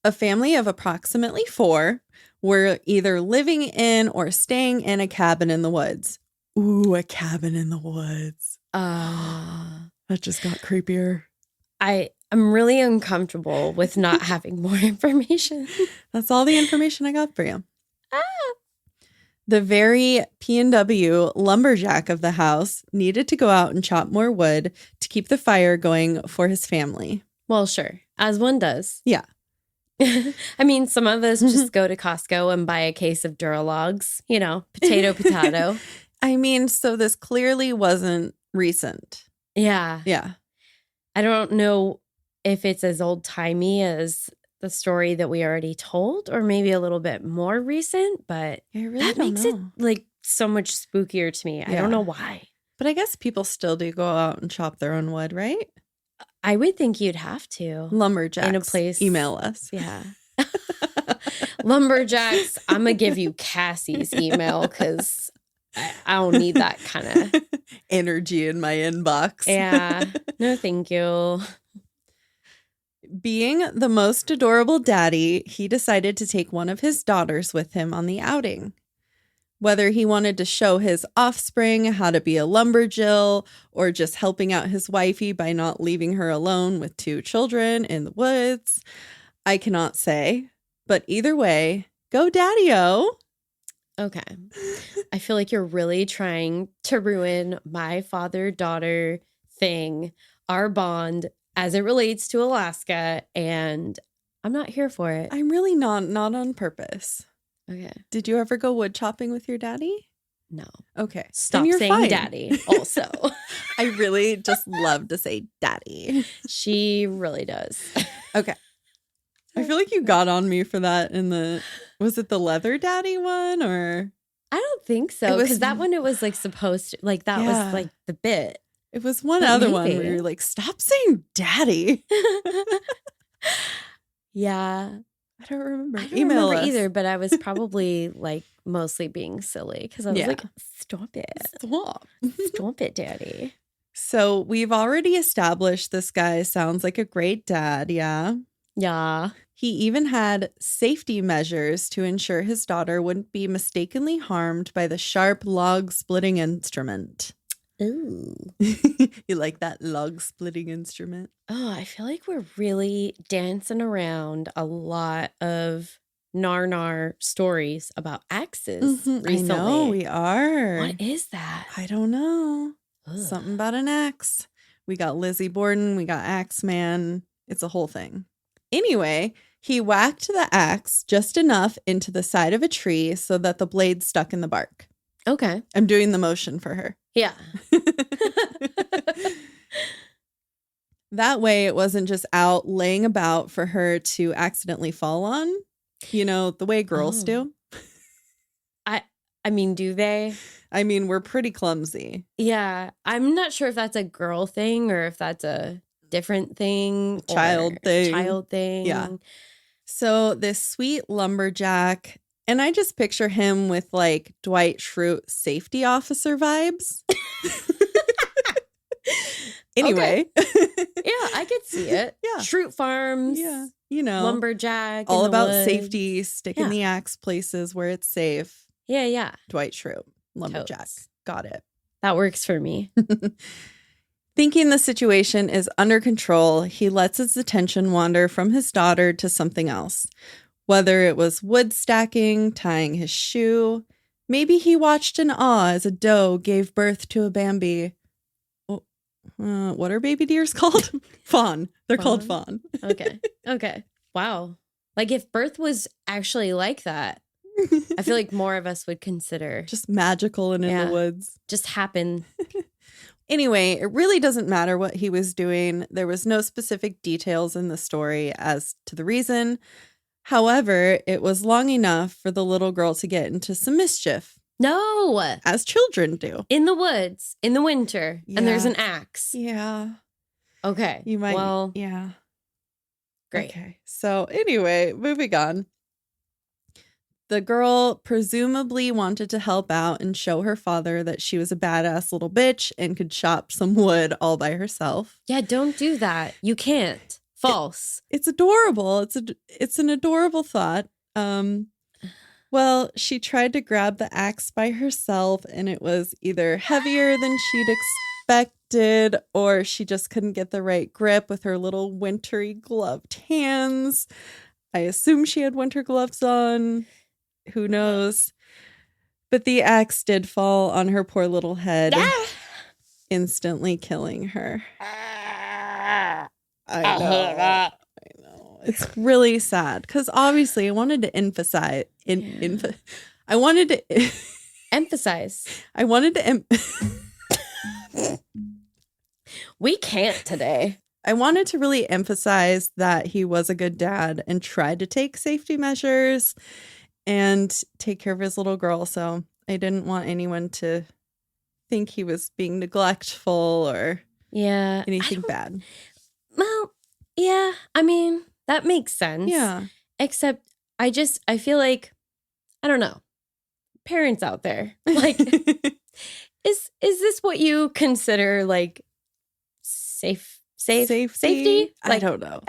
a family of approximately 4 were either living in or staying in a cabin in the woods. Ooh, a cabin in the woods. That just got creepier. I'm really uncomfortable with not having more information. That's all the information I got for you. The very P&W lumberjack of the house needed to go out and chop more wood to keep the fire going for his family. Well, sure. As one does. Yeah. I mean, some of us just go to Costco and buy a case of Duralogs, potato. I mean, so this clearly wasn't recent. Yeah. Yeah. I don't know if it's as old-timey as the story that we already told, or maybe a little bit more recent, but that makes it like so much spookier to me. I don't know why. But I guess people still do go out and chop their own wood, right? I would think you'd have to. Lumberjacks. In a place. Email us. Yeah. Lumberjacks, I'm going to give you Cassie's email because I don't need that kind of energy in my inbox. Yeah. No, thank you. Being the most adorable daddy, he decided to take one of his daughters with him on the outing. Whether he wanted to show his offspring how to be a lumberjill or just helping out his wifey by not leaving her alone with 2 children in the woods, I cannot say. But either way, go daddy-o. Okay. I feel like you're really trying to ruin my father-daughter thing, our bond, as it relates to Alaska, and I'm not here for it. I'm really not on purpose. Okay. Did you ever go wood chopping with your daddy? No. Okay. Stop saying fine. daddy also. I really just love to say daddy. She really does. Okay. I feel like you got on me for that was it the leather daddy one or? I don't think so. Because that one, it was like supposed to, like that was like the bit. It was one other one where you're like, stop saying daddy. Yeah. I don't remember. I don't Email remember us. either, but I was probably like mostly being silly because I was like, stop it. Stop it, Daddy. So we've already established this guy sounds like a great dad, yeah? Yeah. He even had safety measures to ensure his daughter wouldn't be mistakenly harmed by the sharp log-splitting instrument. Ooh. You like that log-splitting instrument? Oh, I feel like we're really dancing around a lot of nar stories about axes recently. I know, we are. What is that? I don't know. Ugh. Something about an axe. We got Lizzie Borden, we got Axeman. It's a whole thing. Anyway, he whacked the axe just enough into the side of a tree so that the blade stuck in the bark. Okay. I'm doing the motion for her. Yeah. That way it wasn't just out laying about for her to accidentally fall on, you know, the way girls do. I mean, do they? I mean, we're pretty clumsy. Yeah. I'm not sure if that's a girl thing or if that's a different thing. Child thing. Yeah. So this sweet lumberjack, and I just picture him with like Dwight Schrute safety officer vibes. Anyway. Yeah, I could see it. Yeah. Schrute Farms. Yeah. You know, lumberjack. all in the about woods. safety, sticking the axe places where it's safe. Yeah, yeah. Dwight Schrute, lumberjack. Totes. Got it. That works for me. Thinking the situation is under control, he lets his attention wander from his daughter to something else. Whether it was wood stacking, tying his shoe, maybe he watched in awe as a doe gave birth to a Bambi. What are baby deers called? Fawn. They're called fawn. Okay. Wow. Like if birth was actually like that, I feel like more of us would consider just magical and in the woods. Just happen. Anyway, it really doesn't matter what he was doing. There was no specific details in the story as to the reason. However, it was long enough for the little girl to get into some mischief. No. As children do. In the woods, in the winter, and there's an axe. Yeah. Okay. You might. Well, yeah. Great. Okay. So anyway, moving on. The girl presumably wanted to help out and show her father that she was a badass little bitch and could chop some wood all by herself. Yeah, don't do that. You can't. False. It's adorable. It's an adorable thought. Well, she tried to grab the axe by herself and it was either heavier than she'd expected or she just couldn't get the right grip with her little wintry gloved hands. I assume she had winter gloves on. Who knows? But the axe did fall on her poor little head, instantly killing her. I know. It's really sad because obviously I wanted to emphasize. I wanted to emphasize. I wanted to. We can't today. I wanted to really emphasize that he was a good dad and tried to take safety measures and take care of his little girl. So I didn't want anyone to think he was being neglectful or anything bad. Well, yeah, I mean, that makes sense. Yeah. Except I feel like, I don't know, parents out there, like, is this what you consider like safety? Like, I don't know.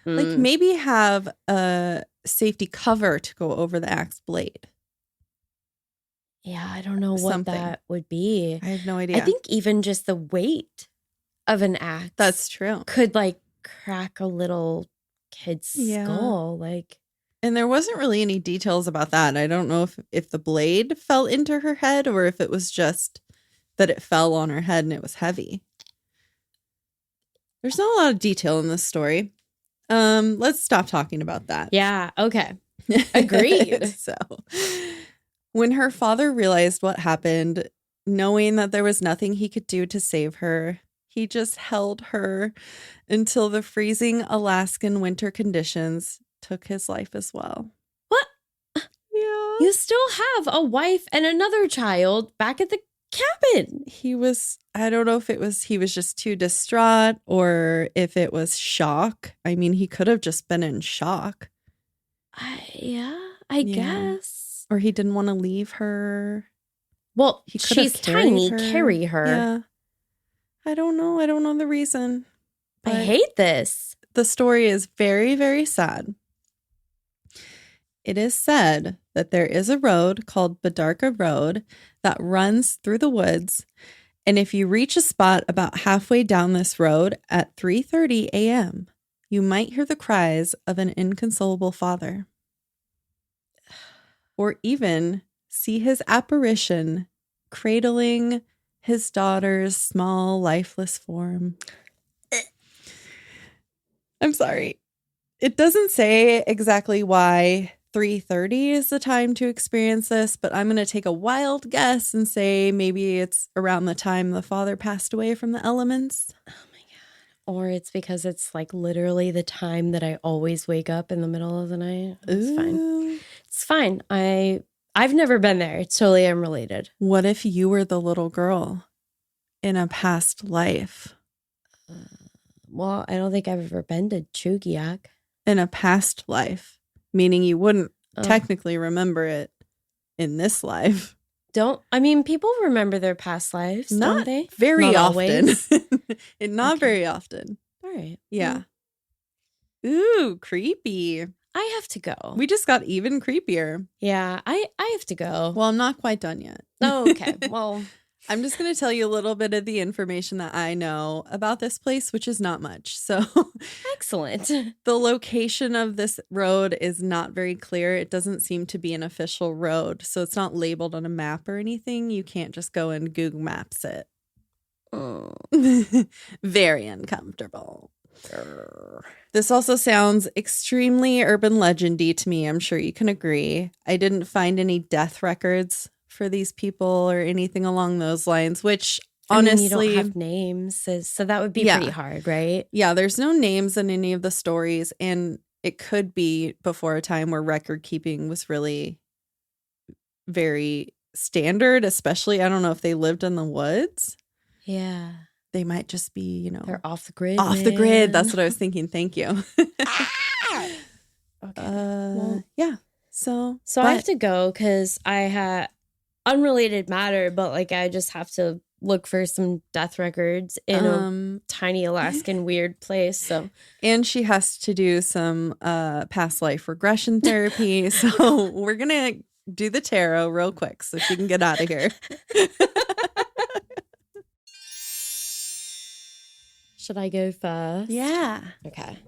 Like maybe have a safety cover to go over the axe blade. Yeah, I don't know what that would be. I have no idea. I think even just the weight of an axe. That's true. Could like crack a little kid's skull. Like, and there wasn't really any details about that. I don't know if the blade fell into her head or if it was just that it fell on her head and it was heavy. There's not a lot of detail in this story. Let's stop talking about that. Yeah, okay. Agreed. So, when her father realized what happened, knowing that there was nothing he could do to save her, he just held her until the freezing Alaskan winter conditions took his life as well. What? Yeah. You still have a wife and another child back at the cabin. I don't know if he was just too distraught or if it was shock. I mean, he could have just been in shock. I guess. Or he didn't want to leave her. Well, He could have she's tiny. carried her. Carry her. Yeah. I don't know the reason. I hate this. The story is very, very sad. It is said that there is a road called Badarka Road that runs through the woods. And if you reach a spot about halfway down this road at 3:30 a.m., you might hear the cries of an inconsolable father. Or even see his apparition cradling his daughter's small, lifeless form. I'm sorry. It doesn't say exactly why 3:30 is the time to experience this, but I'm going to take a wild guess and say maybe it's around the time the father passed away from the elements. Oh my God. Or it's because it's like literally the time that I always wake up in the middle of the night. It's fine. It's fine. I've never been there. It's totally unrelated. What if you were the little girl in a past life? Well, I don't think I've ever been to Chugiak. In a past life, meaning you wouldn't technically remember it in this life. People remember their past lives, don't they? Very Not often. always. Not very often. All right. Yeah. Ooh, creepy. I have to go. We just got even creepier. Yeah, I have to go. Well, I'm not quite done yet. Oh, okay. Well, I'm just going to tell you a little bit of the information that I know about this place, which is not much. So excellent. The location of this road is not very clear. It doesn't seem to be an official road. So it's not labeled on a map or anything. You can't just go and Google Maps it. Oh. Very uncomfortable. This also sounds extremely urban legendy to me. I'm sure you can agree. I didn't find any death records for these people or anything along those lines, which honestly, you don't have names, so that would be pretty hard, right? Yeah, there's no names in any of the stories, and it could be before a time where record keeping was really very standard, especially, I don't know if they lived in the woods. Yeah. They might just be, they're off the grid. Off the grid. That's what I was thinking. Thank you. Okay. Yeah. So I have to go because I had unrelated matter, but I just have to look for some death records in a tiny Alaskan weird place. So, and she has to do some past life regression therapy. So we're gonna do the tarot real quick so she can get out of here. Should I go first? Yeah. Okay.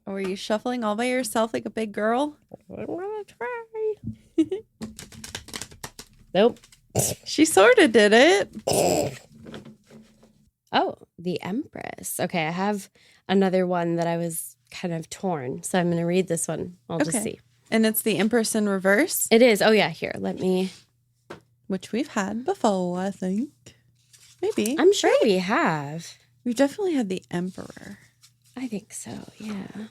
Or are you shuffling all by yourself like a big girl? I'm gonna try. Nope. She sort of did it. Oh, the Empress. Okay, I have another one that I was kind of torn, so I'm going to read this one. I'll just see. And it's the Empress in reverse? It is. Oh, yeah. Here, let me. Which we've had before, I think. Maybe. I'm sure we have. We've definitely had the Emperor. I think so, yeah.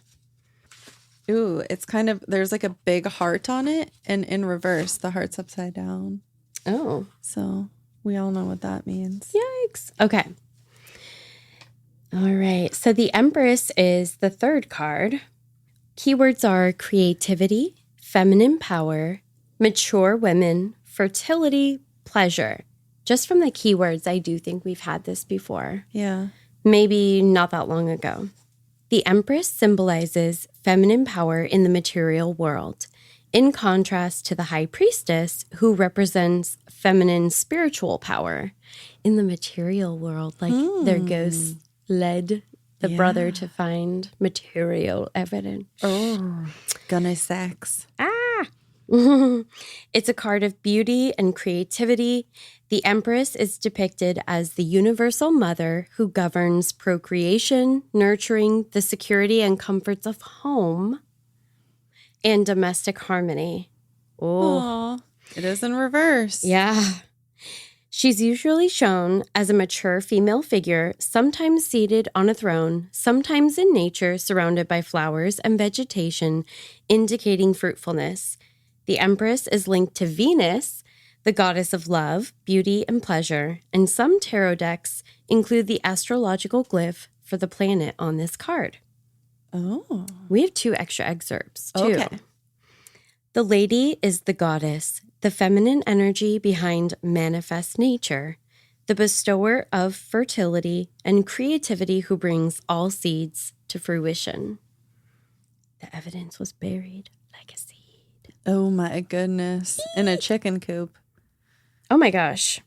Ooh, it's kind of, there's a big heart on it, and in reverse, the heart's upside down. Oh. So we all know what that means. Yikes. Okay. All right. So the Empress is the third card. Keywords are creativity, feminine power, mature women, fertility, pleasure. Just from the keywords, I do think we've had this before. Yeah. Maybe not that long ago. The Empress symbolizes feminine power in the material world, in contrast to the High Priestess, who represents feminine spiritual power in the material world. Their ghosts led the brother to find material evidence. Oh, Gunnysack. It's a card of beauty and creativity. The Empress is depicted as the universal mother who governs procreation, nurturing the security and comforts of home, and domestic harmony. Oh, it is in reverse. Yeah. She's usually shown as a mature female figure, sometimes seated on a throne, sometimes in nature surrounded by flowers and vegetation, indicating fruitfulness. The Empress is linked to Venus, the goddess of love, beauty, and pleasure, and some tarot decks include the astrological glyph for the planet on this card. Oh. We have 2 extra excerpts, too. Okay. The lady is the goddess, the feminine energy behind manifest nature, the bestower of fertility and creativity who brings all seeds to fruition. The evidence was buried like a seed. Oh my goodness. In a chicken coop. Oh my gosh.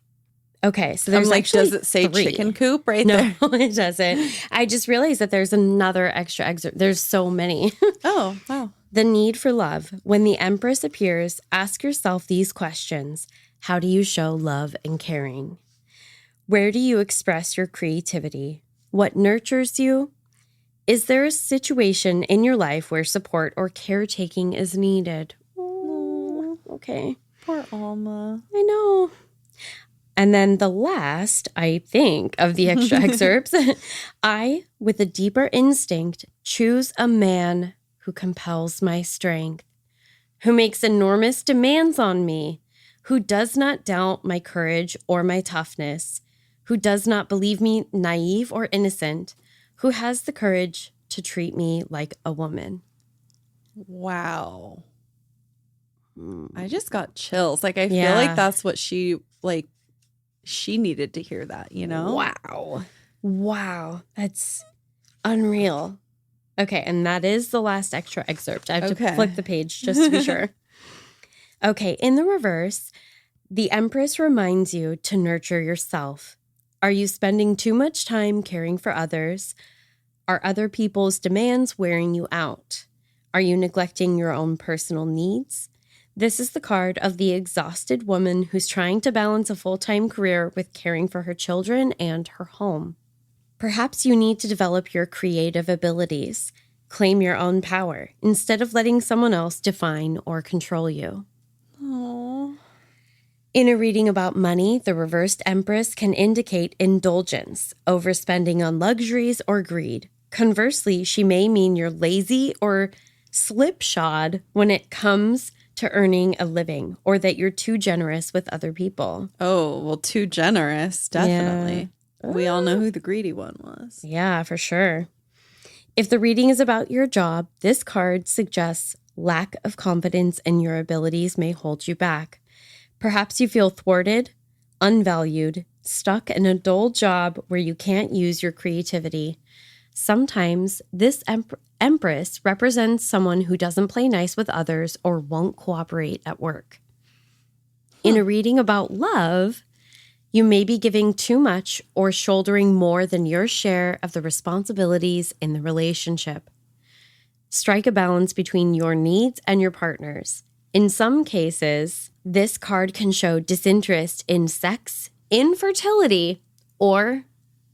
Okay, so there's does it say 3. chicken coop right No, there? it doesn't. I just realized that there's another extra excerpt. There's so many. Oh, wow. The need for love. When the Empress appears, ask yourself these questions. How do you show love and caring? Where do you express your creativity? What nurtures you? Is there a situation in your life where support or caretaking is needed? Oh, okay. Poor Alma. I know. And then the last, I think, of the extra excerpts, I, with a deeper instinct, choose a man who compels my strength, who makes enormous demands on me, who does not doubt my courage or my toughness, who does not believe me naive or innocent, who has the courage to treat me like a woman. Wow. I just got chills. Like, I feel like that's what she needed to hear that, you know? Wow. That's unreal. Okay, and that is the last extra excerpt. I have to flip the page just to be sure. Okay, in the reverse, the Empress reminds you to nurture yourself. Are you spending too much time caring for others? Are other people's demands wearing you out? Are you neglecting your own personal needs? This is the card of the exhausted woman who's trying to balance a full-time career with caring for her children and her home. Perhaps you need to develop your creative abilities, claim your own power, instead of letting someone else define or control you. Aww. In a reading about money, the reversed Empress can indicate indulgence, overspending on luxuries, or greed. Conversely, she may mean you're lazy or slipshod when it comes to earning a living, or that you're too generous with other people. Oh, well, too generous, definitely. Yeah. We all know who the greedy one was. Yeah, for sure. If the reading is about your job, this card suggests lack of confidence in your abilities may hold you back. Perhaps you feel thwarted, unvalued, stuck in a dull job where you can't use your creativity. Sometimes this Empress represents someone who doesn't play nice with others or won't cooperate at work. In a reading about love, you may be giving too much or shouldering more than your share of the responsibilities in the relationship. Strike a balance between your needs and your partner's. In some cases, this card can show disinterest in sex, infertility, or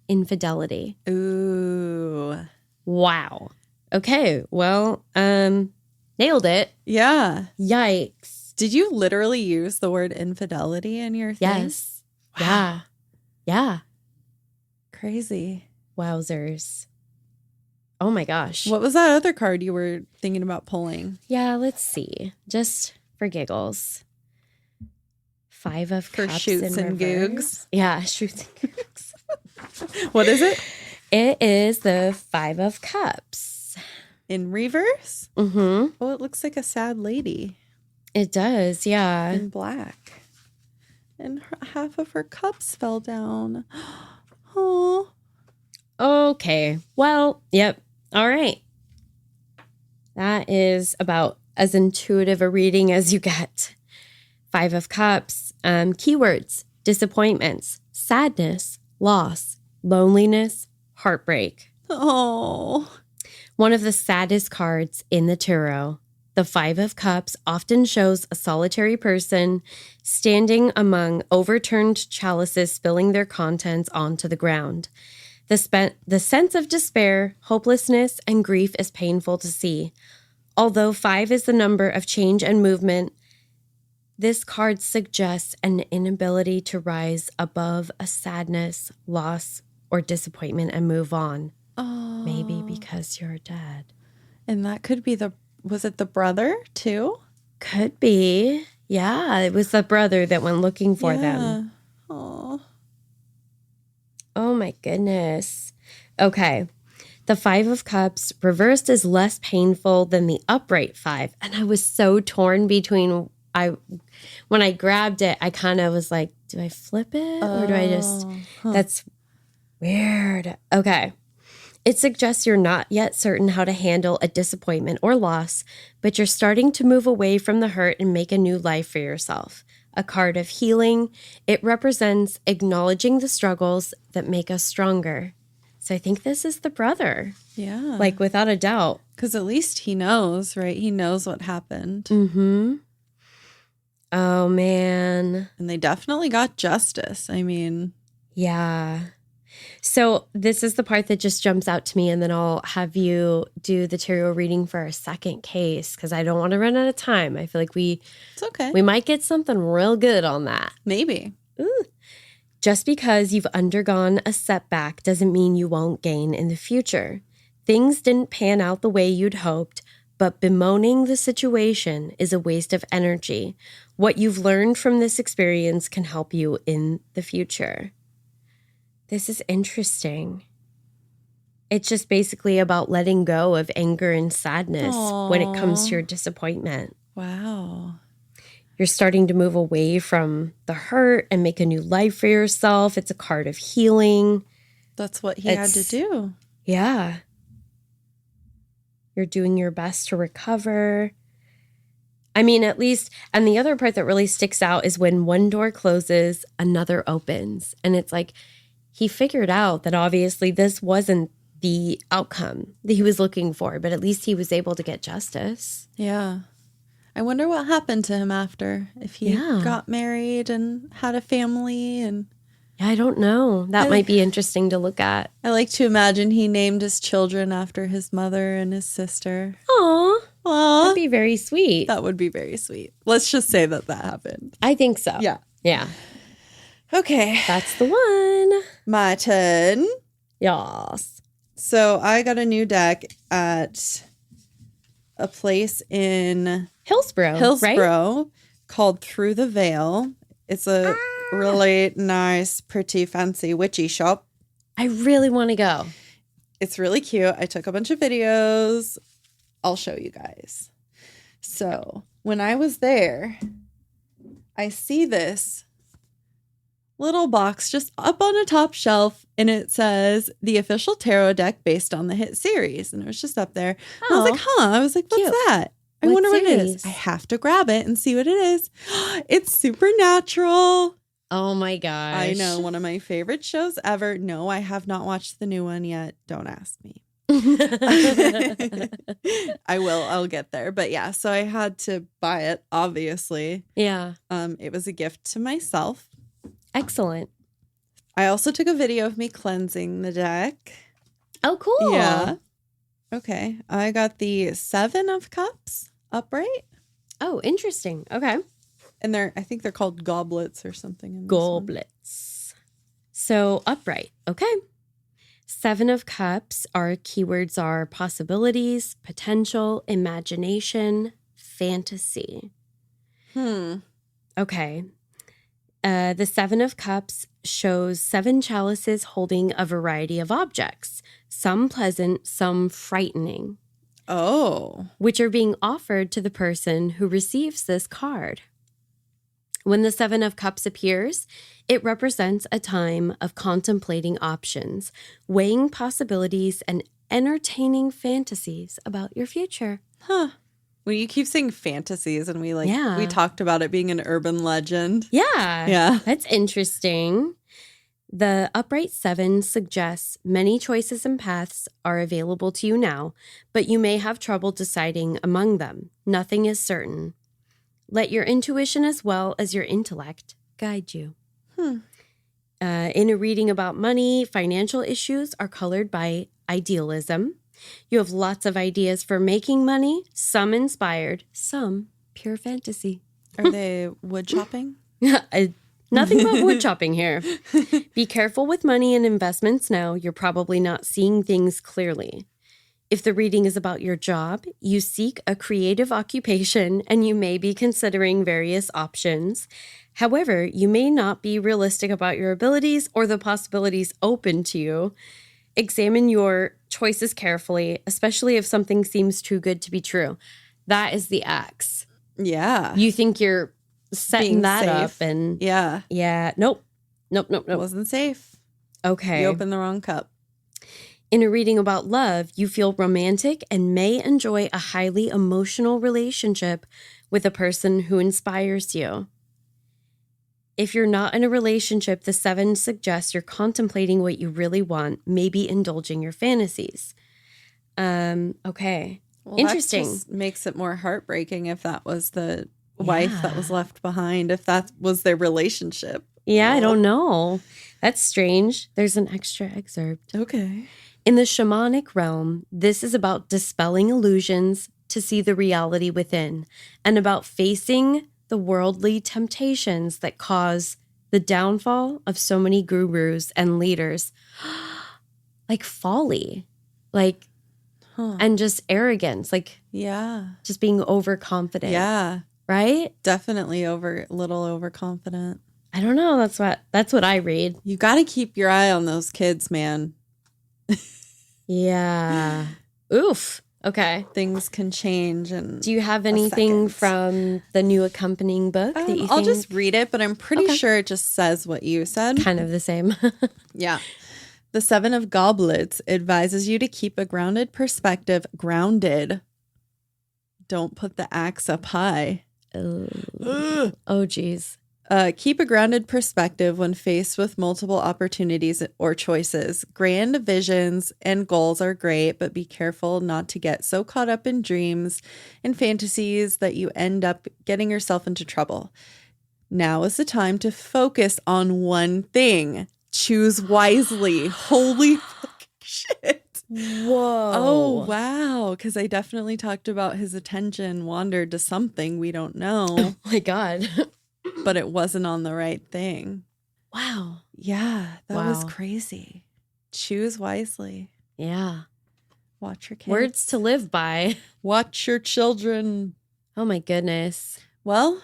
infidelity. Ooh. Wow. Okay, well, nailed it. Yeah. Yikes. Did you literally use the word infidelity in your thing? Yes. Wow. Yeah. Crazy. Wowzers. Oh my gosh. What was that other card you were thinking about pulling? Yeah, let's see. Just for giggles. 5 of for Cups shoots in and reverse. googs. Yeah, shoots and googs. What is it? It is the 5 of Cups. In reverse? Mm-hmm. Oh, it looks like a sad lady. It does, yeah. In black. And half of her cups fell down. Oh. Okay. Well, yep. All right. That is about as intuitive a reading as you get. 5 of Cups. Keywords: disappointments, sadness, loss, loneliness, heartbreak. Oh. One of the saddest cards in the tarot. The 5 of Cups often shows a solitary person standing among overturned chalices, spilling their contents onto the ground. The sense of despair, hopelessness, and grief is painful to see. Although 5 is the number of change and movement, this card suggests an inability to rise above a sadness, loss, or disappointment and move on. Oh. Maybe because you're dead. And that could be was it the brother too? Could be. Yeah, it was the brother that went looking for them. Oh. Oh my goodness. Okay. The 5 of Cups reversed is less painful than the upright 5. And I was so torn between, when I grabbed it, I kind of was like, do I flip it or do I just, that's weird. Okay. It suggests you're not yet certain how to handle a disappointment or loss, but you're starting to move away from the hurt and make a new life for yourself. A card of healing. It represents acknowledging the struggles that make us stronger. So I think this is the brother. Yeah. Like, without a doubt. Because at least he knows, right? He knows what happened. Mm-hmm. Oh, man. And they definitely got justice. I mean. Yeah. So this is the part that just jumps out to me, and then I'll have you do the tarot reading for our second case because I don't want to run out of time. I feel like it's okay. We might get something real good on that. Maybe. Ooh. Just because you've undergone a setback doesn't mean you won't gain in the future. Things didn't pan out the way you'd hoped, but bemoaning the situation is a waste of energy. What you've learned from this experience can help you in the future. This is interesting. It's just basically about letting go of anger and sadness when it comes to your disappointment. Wow. You're starting to move away from the hurt and make a new life for yourself. It's a card of healing. That's what he had to do. Yeah. You're doing your best to recover. I mean, at least, and the other part that really sticks out is when one door closes, another opens. And it's like, he figured out that obviously this wasn't the outcome that he was looking for, but at least he was able to get justice. Yeah. I wonder what happened to him after, if he got married and had a family. And yeah, I don't know. That might be interesting to look at. I like to imagine he named his children after his mother and his sister. Aw. That'd be very sweet. That would be very sweet. Let's just say that happened. I think so. Yeah. Yeah. Okay. That's the one. My turn. Yes. So I got a new deck at a place in Hillsborough, right? Called Through the Veil. It's a really nice, pretty, fancy witchy shop. I really want to go. It's really cute. I took a bunch of videos. I'll show you guys. So when I was there, I see this little box just up on a top shelf, and it says the official tarot deck based on the hit series, and it was just up there. I was like, I was like, what's cute. that? I wonder what it is. I have to grab it and see what it is. It's Supernatural. Oh my gosh. I know, one of my favorite shows ever. No, I have not watched the new one yet. Don't ask me. I will. I'll get there. But yeah, so I had to buy it, obviously. Yeah. It was a gift to myself. Excellent. I also took a video of me cleansing the deck. Oh, cool. Yeah. Okay. I got the 7 of Cups upright. Oh, interesting. Okay. And I think they're called goblets or something. In Goblets. So upright. Okay. 7 of Cups, our keywords are possibilities, potential, imagination, fantasy. Okay. The 7 of Cups shows 7 chalices holding a variety of objects, some pleasant, some frightening. Oh. Which are being offered to the person who receives this card. When the 7 of Cups appears, it represents a time of contemplating options, weighing possibilities, and entertaining fantasies about your future. Huh. Well, you keep saying fantasies, and we talked about it being an urban legend. Yeah. Yeah. That's interesting. The upright 7 suggests many choices and paths are available to you now, but you may have trouble deciding among them. Nothing is certain. Let your intuition as well as your intellect guide you. In a reading about money, financial issues are colored by idealism. You have lots of ideas for making money, some inspired, some pure fantasy. Are they wood chopping? Nothing but wood chopping here. Be careful with money and investments now. You're probably not seeing things clearly. If the reading is about your job, you seek a creative occupation and you may be considering various options. However, you may not be realistic about your abilities or the possibilities open to you. Examine your choices carefully, especially if something seems too good to be true. That is the X. Yeah. You think you're setting Being that safe. up and Yeah. Nope. It wasn't safe. Okay. You opened the wrong cup. In a reading about love, you feel romantic and may enjoy a highly emotional relationship with a person who inspires you. If you're not in a relationship, the 7 suggests you're contemplating what you really want, maybe indulging your fantasies. Okay. Well, interesting. That just makes it more heartbreaking if that was the wife that was left behind, if that was their relationship. Yeah, I don't know. That's strange. There's an extra excerpt. Okay. In the shamanic realm, this is about dispelling illusions to see the reality within, and about facing the worldly temptations that cause the downfall of so many gurus and leaders. Like folly, and just arrogance, just being overconfident. Yeah. Right? Definitely a little overconfident. I don't know. That's what I read. You got to keep your eye on those kids, man. Yeah. Oof. Okay. Things can change. And do you have anything from the new accompanying book that you I'll just read it, but I'm pretty sure it just says what you said. Kind of the same. Yeah. The 7 of Goblets advises you to keep a grounded perspective. Grounded. Don't put the axe up high. Oh, geez. Keep a grounded perspective when faced with multiple opportunities or choices. Grand visions and goals are great, but be careful not to get so caught up in dreams and fantasies that you end up getting yourself into trouble. Now is the time to focus on one thing. Choose wisely. Holy fucking shit. Whoa. Oh, wow. Because I definitely talked about his attention wandered to something we don't know. Oh, my God. But it wasn't on the right thing. Wow. Yeah, that was crazy. Choose wisely. Yeah. Watch your kids. Words to live by. Watch your children. Oh, my goodness. Well,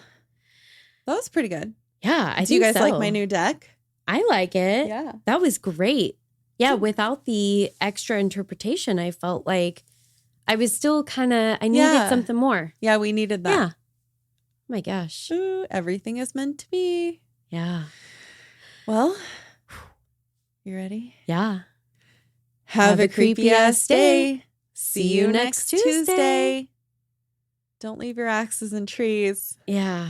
that was pretty good. Yeah, I think Do you guys so. like my new deck? I like it. Yeah. That was great. Yeah, without the extra interpretation, I felt like I was still I needed something more. Yeah, we needed that. Yeah. Oh my gosh. Ooh, everything is meant to be. Yeah. Well, you ready? Yeah. Have a creepy ass day. See you next Tuesday. Don't leave your axes in trees. Yeah.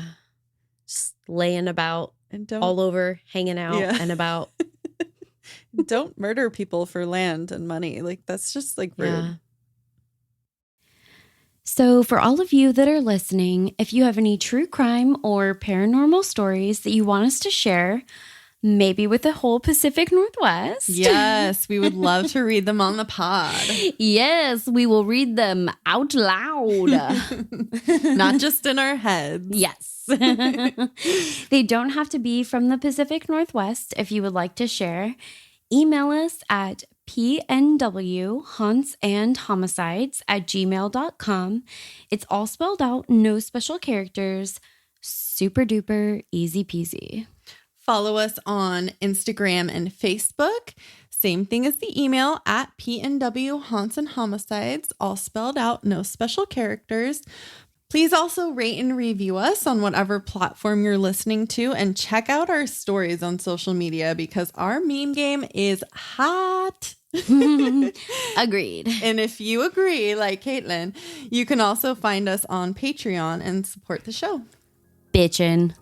Just laying about and don't all over, hanging out and about. Don't murder people for land and money. That's just rude. Yeah. So for all of you that are listening, if you have any true crime or paranormal stories that you want us to share, maybe with the whole Pacific Northwest. Yes, we would love to read them on the pod. Yes, we will read them out loud. Not just in our heads. Yes. They don't have to be from the Pacific Northwest if you would like to share. Email us at pnwhauntsandhomicides@gmail.com. It's all spelled out, no special characters. Super duper easy peasy. Follow us on Instagram and Facebook. Same thing as the email at pnwhauntsandhomicides, all spelled out, no special characters. Please also rate and review us on whatever platform you're listening to, and check out our stories on social media because our meme game is hot. Agreed. And if you agree, like Caitlin, you can also find us on Patreon and support the show. Bitchin'.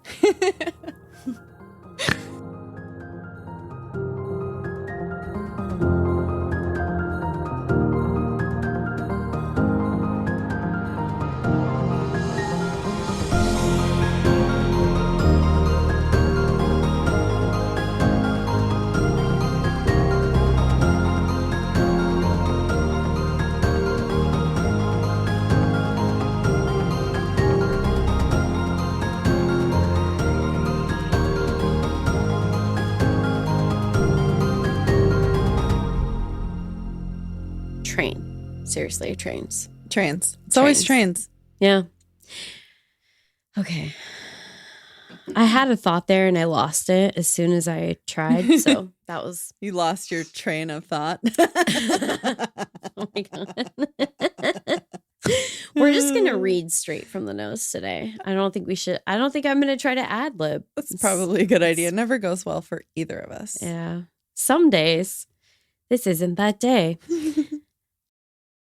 Seriously, trains. Trains. It's always trains. Yeah. Okay. I had a thought there and I lost it as soon as I tried. So that was. You lost your train of thought. Oh my God. We're just going to read straight from the nose today. I don't think I'm going to try to ad lib. That's probably a good idea. It never goes well for either of us. Yeah. Some days, this isn't that day.